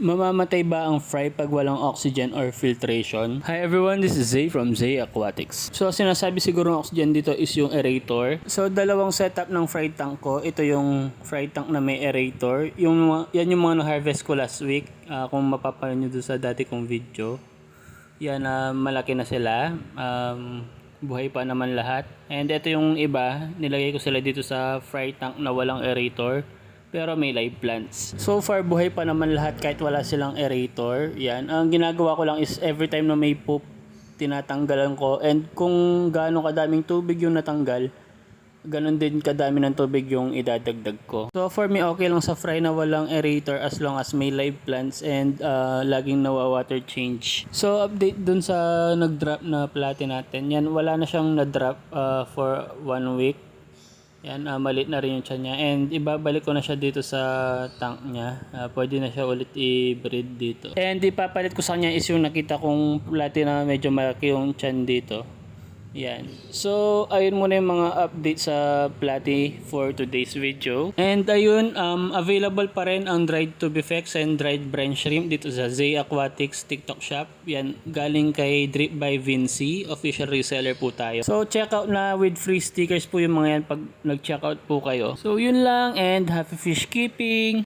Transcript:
Mamamatay ba ang fry pag walang oxygen or filtration? Hi everyone, this is Zay from Zay Aquatics. So sinasabi siguro ng oxygen dito is yung aerator. So dalawang setup ng fry tank ko. Ito yung fry tank na may aerator. Yan yung mga na-harvest ko last week. Kung mapapanood nyo doon sa dati kong video. Yan, malaki na sila. Buhay pa naman lahat. And ito yung iba. Nilagay ko sila dito sa fry tank na walang aerator. Pero may live plants. So far, buhay pa naman lahat kahit wala silang aerator. Yan. Ang ginagawa ko lang is every time na may poop, tinatanggalan ko. And kung gaano kadaming tubig yung natanggal, ganun din kadami ng tubig yung idadagdag ko. So for me, okay lang sa fry na walang aerator as long as may live plants and laging nawa-water change. So update dun sa nag-drop na platy natin. Yan, wala na siyang na-drop for 1 week. Yan, maliit na rin yung tiyan niya. And ibabalik ko na siya dito sa tank niya. Pwede na siya ulit i-breed dito. And ipapalit ko sa kanya is yung nakita kong platy na medyo malaki yung tiyan dito. Yan. So, ayun muna yung mga update sa platy for today's video. And ayun, available pa rin ang dried tubifex and dried brine shrimp dito sa Zay Aquatics TikTok shop. Yan, galing kay Drip by Vinci. Official reseller po tayo. So, check out na with free stickers po yung mga yan pag nag-check out po kayo. So, yun lang and happy fish keeping!